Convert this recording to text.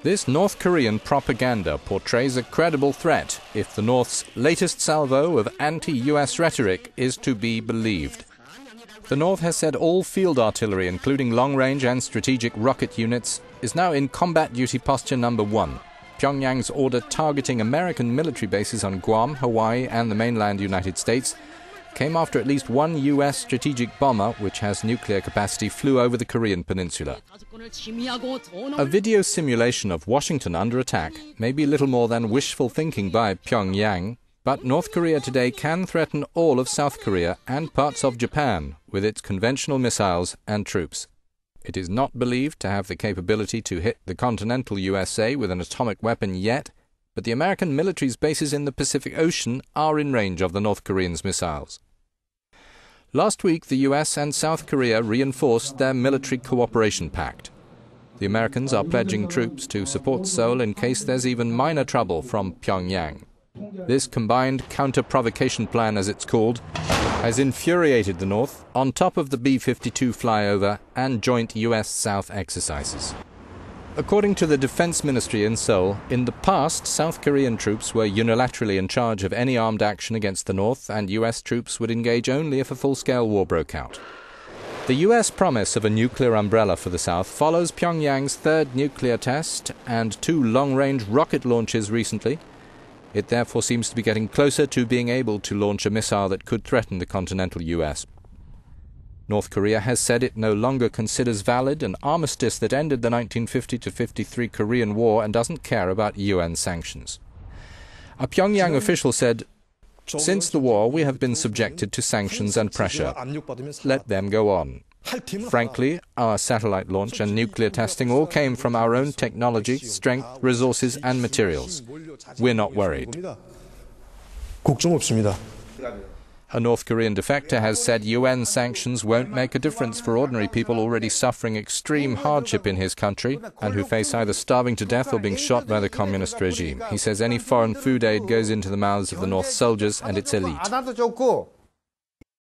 This North Korean propaganda portrays a credible threat if the North's latest salvo of anti-US rhetoric is to be believed. The North has said all field artillery, including long-range and strategic rocket units, is now in combat duty posture number 1. Pyongyang's order targeting American military bases on Guam, Hawaii and the mainland United States came after at least one US strategic bomber, which has nuclear capacity, flew over the Korean peninsula. A video simulation of Washington under attack may be little more than wishful thinking by Pyongyang, but North Korea today can threaten all of South Korea and parts of Japan with its conventional missiles and troops. It is not believed to have the capability to hit the continental USA with an atomic weapon yet, but the American military's bases in the Pacific Ocean are in range of the North Koreans' missiles. Last week, the US and South Korea reinforced their military cooperation pact. The Americans are pledging troops to support Seoul in case there's even minor trouble from Pyongyang. This Combined Counter-Provocation Plan, as it's called, has infuriated the North on top of the B-52 flyover and joint US-South exercises. According to the Defense Ministry in Seoul, in the past, South Korean troops were unilaterally in charge of any armed action against the North, and US troops would engage only if a full-scale war broke out. The US promise of a nuclear umbrella for the South follows Pyongyang's third nuclear test and 2 long-range rocket launches recently. It therefore seems to be getting closer to being able to launch a missile that could threaten the continental US. North Korea has said it no longer considers valid an armistice that ended the 1950-53 Korean War and doesn't care about UN sanctions. A Pyongyang official said, "Since the war, we have been subjected to sanctions and pressure. Let them go on. Frankly, our satellite launch and nuclear testing all came from our own technology, strength, resources and materials. We're not worried." A North Korean defector has said UN sanctions won't make a difference for ordinary people already suffering extreme hardship in his country and who face either starving to death or being shot by the communist regime. He says any foreign food aid goes into the mouths of the North soldiers and its elite.